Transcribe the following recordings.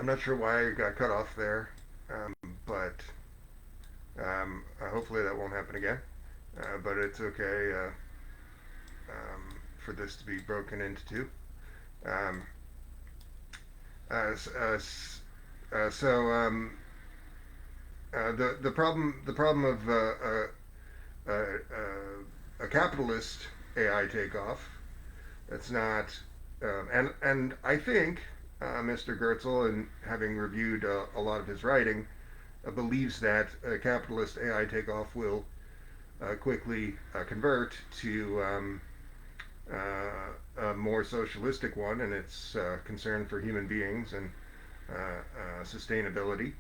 I'm not sure why I got cut off there, but hopefully that won't happen again. But it's okay for this to be broken into two. Um, uh, so the problem of a capitalist AI takeoff. It's not, and I think Mr. Goertzel, and having reviewed a lot of his writing, believes that a capitalist AI takeoff will quickly convert to a more socialistic one, and its concern for human beings and sustainability.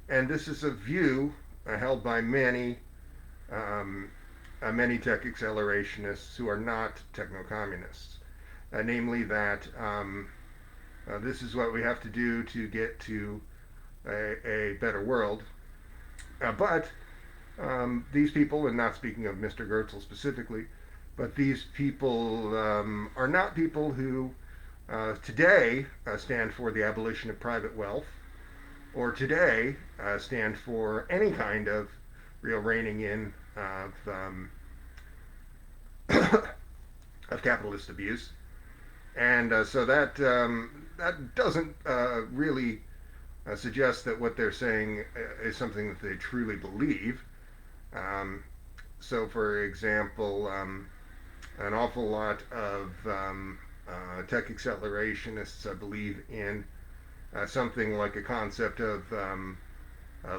And this is a view held by many tech accelerationists who are not techno-communists, namely that this is what we have to do to get to a better world. But these people, and not speaking of Mr. Goertzel specifically, but these people are not people who today stand for the abolition of private wealth, or today stand for any kind of real reining in of of capitalist abuse, and so that doesn't really suggest that what they're saying is something that they truly believe. Um, so, for example, an awful lot of tech accelerationists believe in something like a concept of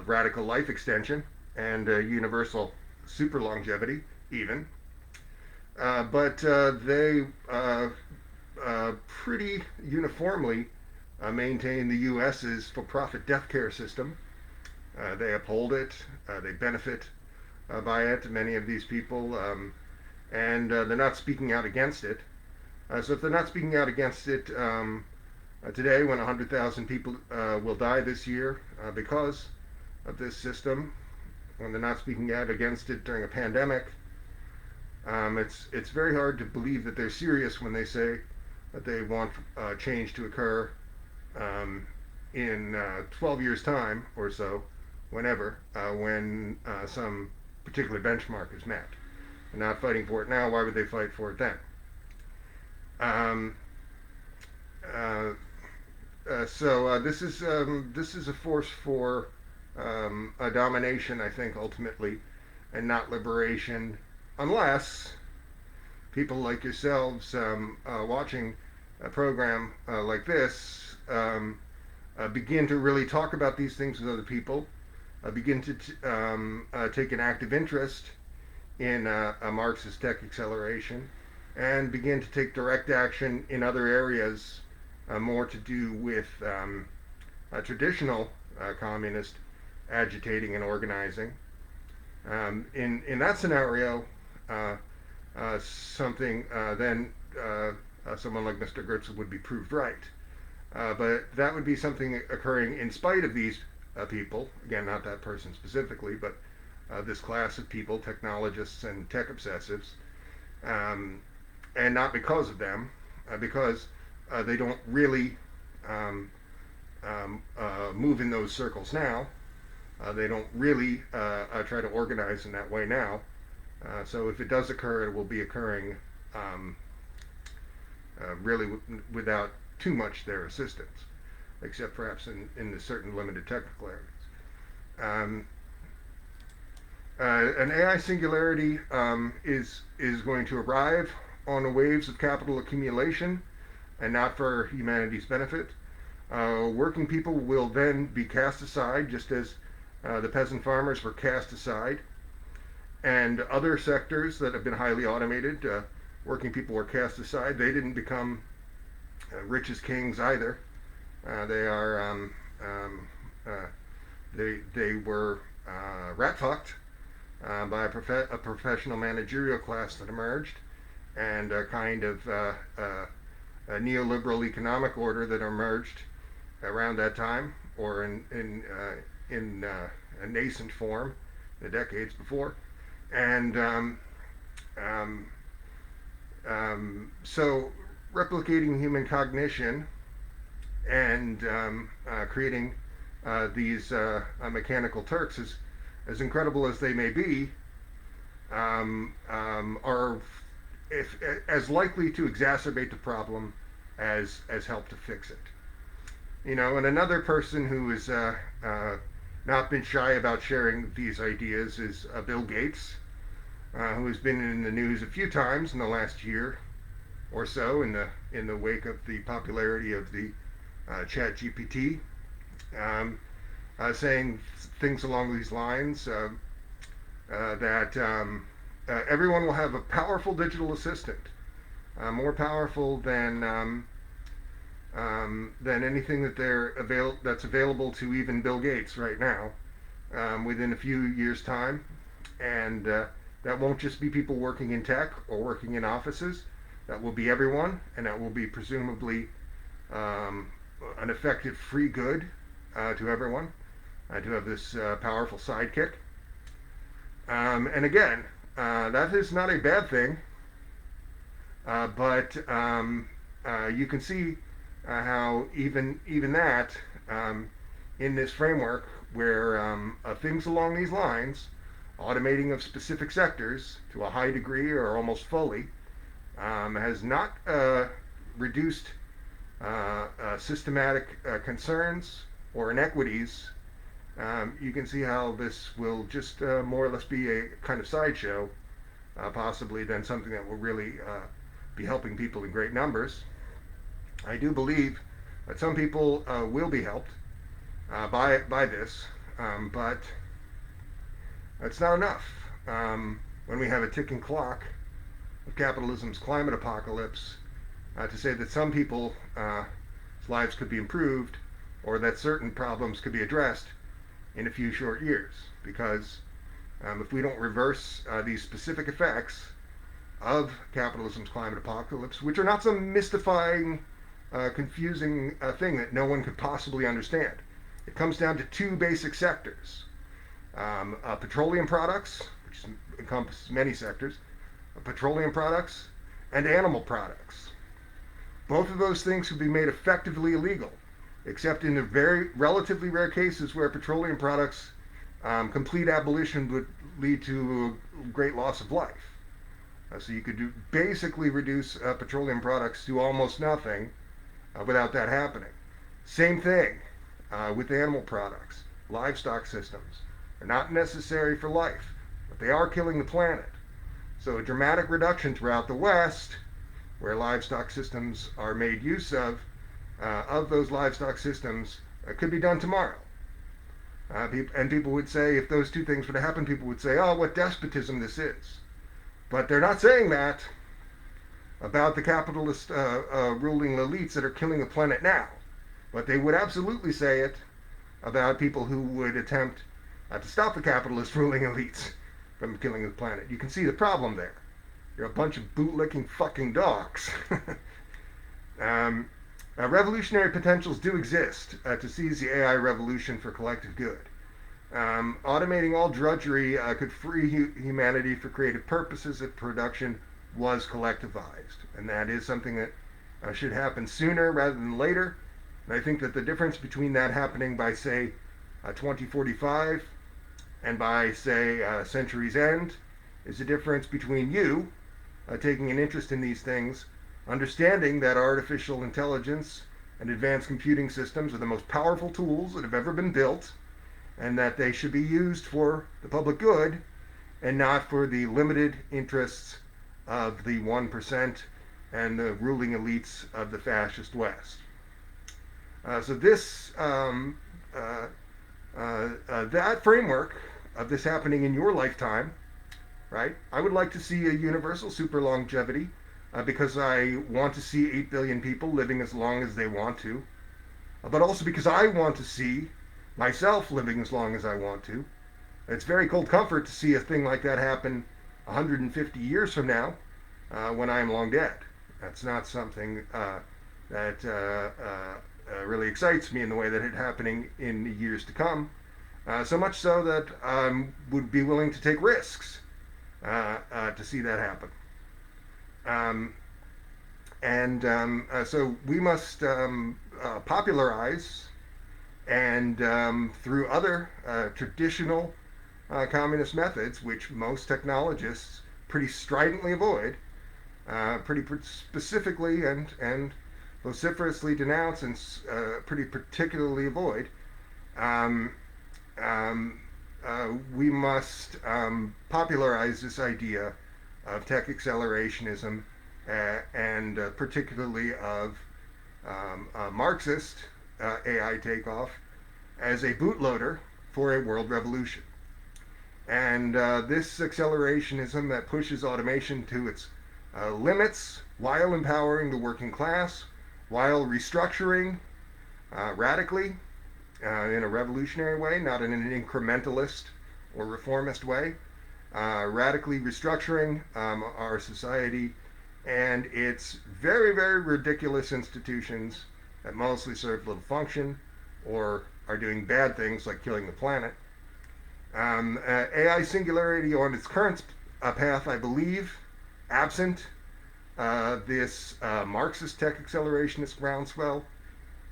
radical life extension and universal super longevity, even. But they pretty uniformly maintain the U.S.'s for-profit death care system. They uphold it. They benefit by it. Many of these people, and they're not speaking out against it. So if they're not speaking out against it today, when 100,000 people will die this year because of this system, when they're not speaking out against it during a pandemic, it's very hard to believe that they're serious when they say that they want change to occur in 12 years' time or so, whenever, when some particular benchmark is met. They're not fighting for it now. Why would they fight for it then? Um, uh, so this is a force for a domination, I think, ultimately, and not liberation, unless people like yourselves watching a program like this begin to really talk about these things with other people, begin to take an active interest in a Marxist tech acceleration, and begin to take direct action in other areas more to do with traditional communist agitating and organizing. In that scenario, something then someone like Mr. Goertzel would be proved right. But that would be something occurring in spite of these people. Again, not that person specifically, but this class of people, technologists and tech obsessives, and not because of them, because they don't really move in those circles now. They don't really try to organize in that way now. So if it does occur, it will be occurring really without too much their assistance, except perhaps in the certain limited technical areas. Um, an AI singularity is going to arrive on the waves of capital accumulation and not for humanity's benefit. Working people will then be cast aside, just as the peasant farmers were cast aside, and other sectors that have been highly automated, working people were cast aside. They didn't become rich as kings either. They are they were rat fucked by a professional managerial class that emerged, and a kind of a neoliberal economic order that emerged around that time, or in a nascent form the decades before. And so replicating human cognition and creating these mechanical Turks, as incredible as they may be, are as likely to exacerbate the problem as help to fix it. And another person who has not been shy about sharing these ideas is Bill Gates, who has been in the news a few times in the last year or so in the wake of the popularity of the Chat GPT, saying things along these lines that everyone will have a powerful digital assistant, more powerful than anything that's available to even Bill Gates right now, within a few years' time, and that won't just be people working in tech or working in offices. That will be everyone, and that will be presumably an effective free good to everyone, to have this powerful sidekick. And again, that is not a bad thing, but you can see how even that, in this framework where things along these lines, automating of specific sectors to a high degree or almost fully, has not reduced systematic concerns or inequities. You can see how this will just more or less be a kind of sideshow, possibly, than something that will really be helping people in great numbers. I do believe that some people will be helped by this, but that's not enough. When we have a ticking clock of capitalism's climate apocalypse, to say that some people's lives could be improved or that certain problems could be addressed in a few short years. Because if we don't reverse these specific effects of capitalism's climate apocalypse, which are not some mystifying, confusing thing that no one could possibly understand. It comes down to two basic sectors. Petroleum products, which encompasses many sectors, petroleum products, and animal products. Both of those things could be made effectively illegal, except in the very relatively rare cases where petroleum products complete abolition would lead to a great loss of life. So you could basically reduce petroleum products to almost nothing without that happening. Same thing with animal products. Livestock systems are not necessary for life, but they are killing the planet. So a dramatic reduction throughout the West, where livestock systems are made use of those livestock systems, could be done tomorrow. And people would say, if those two things were to happen, people would say, oh, what despotism this is. But they're not saying that about the capitalist ruling elites that are killing the planet now. But they would absolutely say it about people who would attempt to stop the capitalist ruling elites from killing the planet. You can see the problem there. You're a bunch of bootlicking fucking dogs. Revolutionary potentials do exist to seize the AI revolution for collective good. Automating all drudgery could free humanity for creative purposes if production was collectivized. And that is something that should happen sooner rather than later. And I think that the difference between that happening by, say, 2045 and by, say, century's end is the difference between you taking an interest in these things, understanding that artificial intelligence and advanced computing systems are the most powerful tools that have ever been built, and that they should be used for the public good and not for the limited interests of the 1% and the ruling elites of the fascist West. So this, that framework of this happening in your lifetime, right? I would like to see a universal super longevity because I want to see 8 billion people living as long as they want to, but also because I want to see myself living as long as I want to. It's very cold comfort to see a thing like that happen 150 years from now when I am long dead. That's not something that really excites me in the way that it's happening in the years to come. So much so that I would be willing to take risks to see that happen. So we must popularize and through other traditional communist methods, which most technologists pretty stridently avoid, pretty specifically and vociferously denounce and pretty particularly avoid, um, we must popularize this idea of tech accelerationism and particularly of Marxist AI takeoff as a bootloader for a world revolution. And this accelerationism that pushes automation to its limits while empowering the working class, while restructuring radically in a revolutionary way, not in an incrementalist or reformist way, radically restructuring our society and its very, very ridiculous institutions that mostly serve little function or are doing bad things like killing the planet. AI singularity on its current path, I believe, absent this Marxist tech accelerationist groundswell,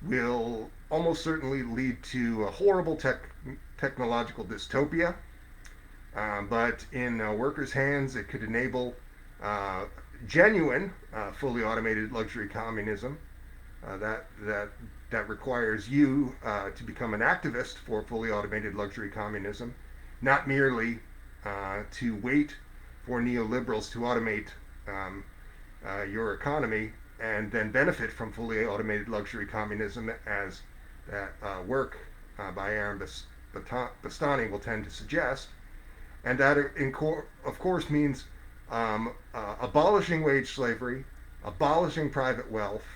will almost certainly lead to a horrible technological dystopia. But in workers' hands, it could enable genuine, fully automated luxury communism that requires you to become an activist for fully automated luxury communism, not merely to wait for neoliberals to automate your economy and then benefit from fully automated luxury communism, as that work by Aaron Bastani will tend to suggest. And that, of course, means abolishing wage slavery, abolishing private wealth,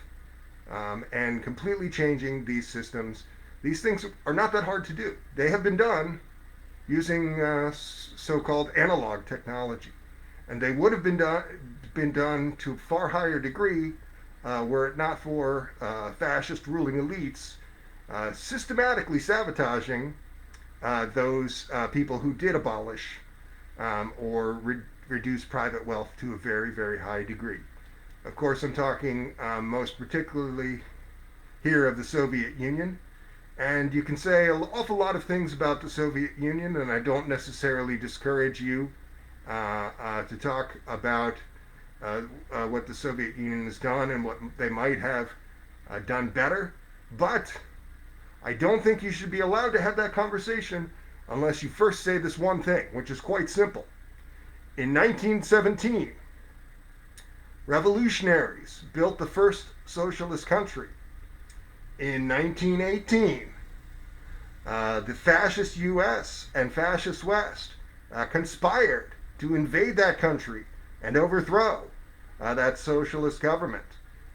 and completely changing these systems. These things are not that hard to do. They have been done using so-called analog technology, and they would have been done to a far higher degree were it not for fascist ruling elites systematically sabotaging those people who did abolish or reduce private wealth to a very, very high degree. Of course, I'm talking most particularly here of the Soviet Union. And you can say an awful lot of things about the Soviet Union, and I don't necessarily discourage you to talk about what the Soviet Union has done and what they might have done better. But I don't think you should be allowed to have that conversation unless you first say this one thing, which is quite simple. In 1917, revolutionaries built the first socialist country. In 1918, the fascist US and fascist West conspired to invade that country and overthrow that socialist government.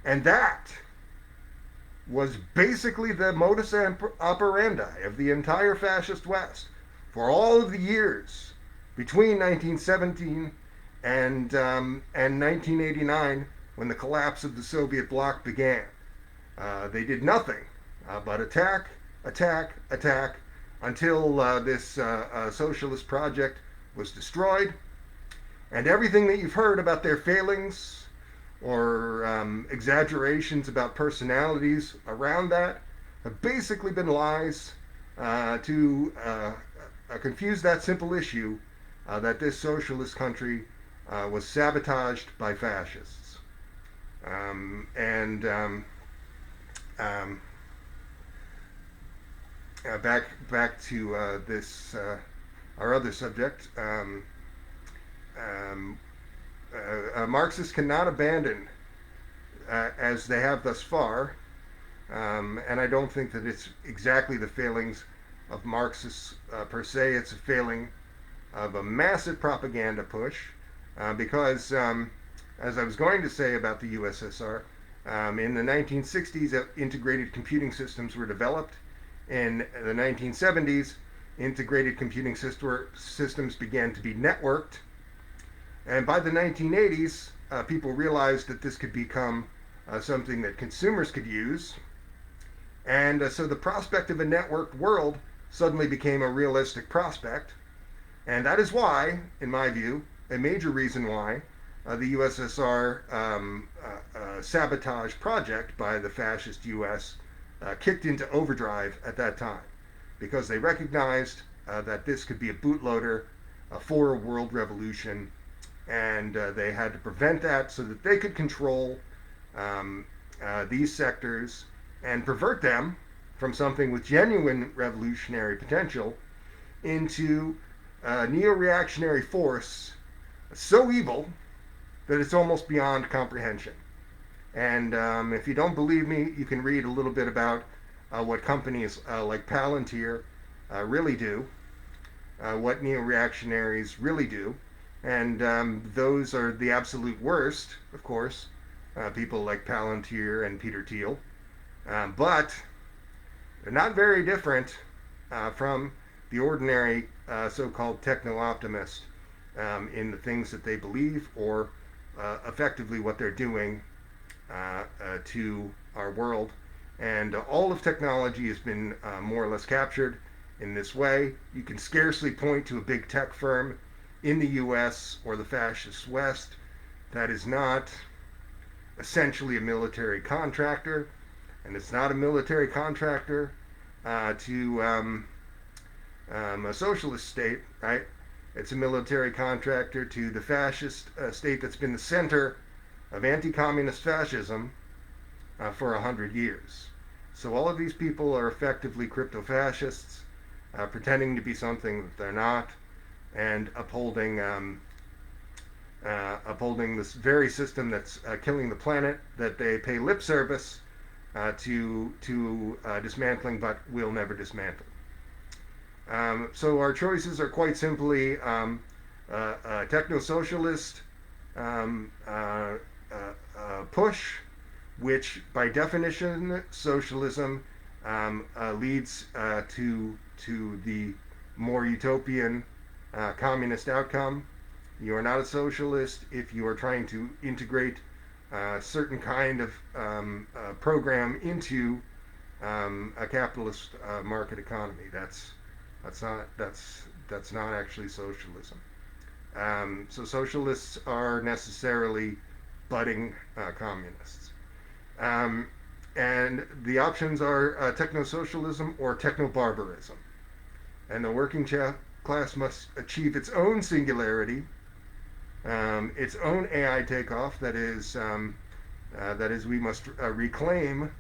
And that was basically the modus operandi of the entire fascist West for all of the years between 1917 and 1989, when the collapse of the Soviet bloc began. They did nothing but attack until this socialist project was destroyed. And everything that you've heard about their failings or exaggerations about personalities around that have basically been lies to confuse that simple issue that this socialist country was sabotaged by fascists. Back to this our other subject. Marxists cannot abandon, as they have thus far, and I don't think that it's exactly the failings of Marxists per se. It's a failing of a massive propaganda push, because, as I was going to say about the USSR, in the 1960s, integrated computing systems were developed. In the 1970s, integrated computing systems began to be networked. And by the 1980s, people realized that this could become something that consumers could use. And so the prospect of a networked world suddenly became a realistic prospect. And that is why, in my view, a major reason why the USSR sabotage project by the fascist US kicked into overdrive at that time because they recognized that this could be a bootloader for a world revolution, and they had to prevent that so that they could control these sectors and pervert them from something with genuine revolutionary potential into a neo-reactionary force so evil that it's almost beyond comprehension. And if you don't believe me, you can read a little bit about what companies like Palantir really do, what neo-reactionaries really do. And those are the absolute worst, of course, people like Palantir and Peter Thiel. But they're not very different from the ordinary so-called techno-optimist in the things that they believe or effectively what they're doing to our world. And all of technology has been more or less captured in this way. You can scarcely point to a big tech firm in the US or the fascist West that is not essentially a military contractor. And it's not a military contractor to a socialist state, right? It's a military contractor to the fascist state that's been the center of anti-communist fascism for 100 years. So all of these people are effectively crypto-fascists, pretending to be something that they're not, and upholding this very system that's killing the planet, that they pay lip service to dismantling, but will never dismantle. So our choices are quite simply techno-socialist push, which by definition socialism leads to the more utopian communist outcome. You are not a socialist if you are trying to integrate a certain kind of program into a capitalist market economy. That's not actually socialism. So socialists are necessarily budding communists. And the options are techno-socialism or techno-barbarism. And the working class must achieve its own singularity, its own AI takeoff. That is we must reclaim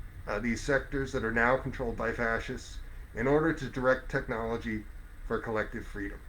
these sectors that are now controlled by fascists in order to direct technology for collective freedom.